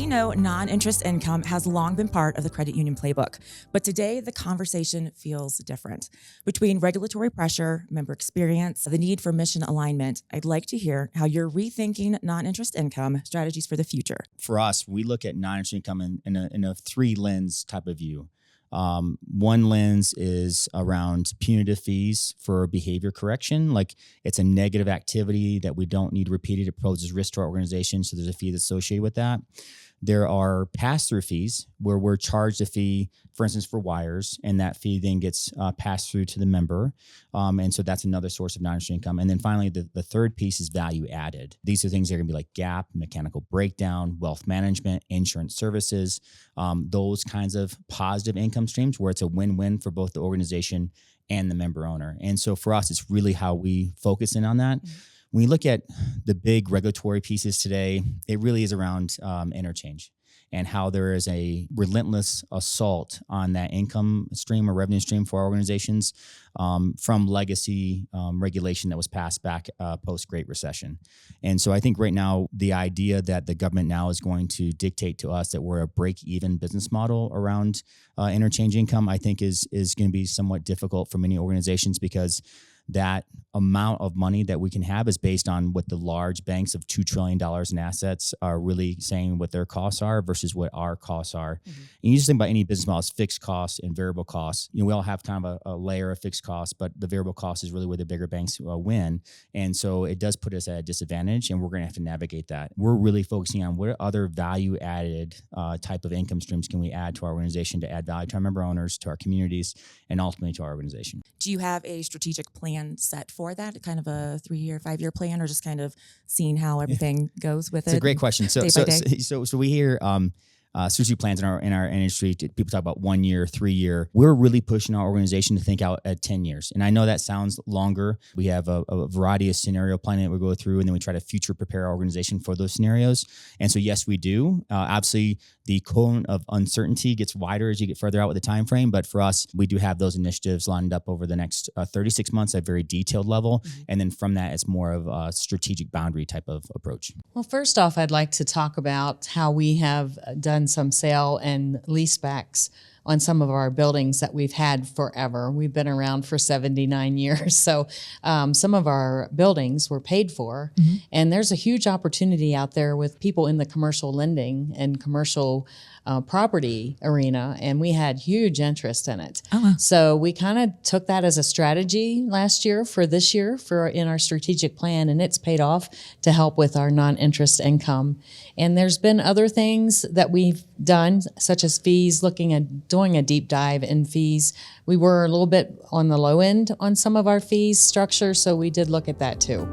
We know non-interest income has long been part of the credit union playbook, but today the conversation feels different. Between regulatory pressure, member experience, the need for mission alignment, I'd like to hear how you're rethinking non-interest income strategies for the future. For us, we look at non-interest income in a three lens type of view. One lens is around punitive fees for behavior correction. Like it's a negative activity that we don't need repeated. It poses risk to our organization. So there's a fee that's associated with that. There are pass-through fees where we're charged a fee, for instance, for wires, and that fee then gets passed through to the member. And so that's another source of non-interest income. And then finally, the third piece is value added. These are things that are going to be like gap, mechanical breakdown, wealth management, insurance services, those kinds of positive income streams where it's a win-win for both the organization and the member owner. And so for us, it's really how we focus in on that. Mm-hmm. When you look at the big regulatory pieces today, it really is around interchange and how there is a relentless assault on that income stream or revenue stream for our organizations from legacy regulation that was passed back post-Great Recession. And so I think right now, the idea that the government now is going to dictate to us that we're a break-even business model around interchange income, I think is going to be somewhat difficult for many organizations because that amount of money that we can have is based on what the large banks of $2 trillion in assets are really saying what their costs are versus what our costs are. Mm-hmm. And you just think about any business model as fixed costs and variable costs. You know, we all have kind of a layer of fixed costs, but the variable cost is really where the bigger banks win. And so it does put us at a disadvantage, and we're going to have to navigate that. We're really focusing on what other value added type of income streams can we add to our organization to add value to our member owners, to our communities, and ultimately to our organization. Do you have a strategic plan set for that, kind of a 3-year, 5-year plan, or just kind of seeing how everything goes with it? It's a great question. So we hear strategic plans in our industry. People talk about 1 year, 3 year. We're really pushing our organization to think out at 10 years. And I know that sounds longer. We have a variety of scenario planning that we go through, and then we try to future prepare our organization for those scenarios. And so, yes, we do. Obviously, the cone of uncertainty gets wider as you get further out with the time frame. But for us, we do have those initiatives lined up over the next 36 months at a very detailed level. Mm-hmm. And then from that, it's more of a strategic boundary type of approach. Well, first off, I'd like to talk about how we have done some sale and leasebacks on some of our buildings that we've had forever. We've been around for 79 years. So some of our buildings were paid for. Mm-hmm. And there's a huge opportunity out there with people in the commercial lending and commercial property arena. And we had huge interest in it. Oh, wow. So we kind of took that as a strategy last year for this year in our strategic plan. And it's paid off to help with our non-interest income. And there's been other things that we've done, such as fees, looking at doing a deep dive in fees. We were a little bit on the low end on some of our fees structure, so we did look at that too.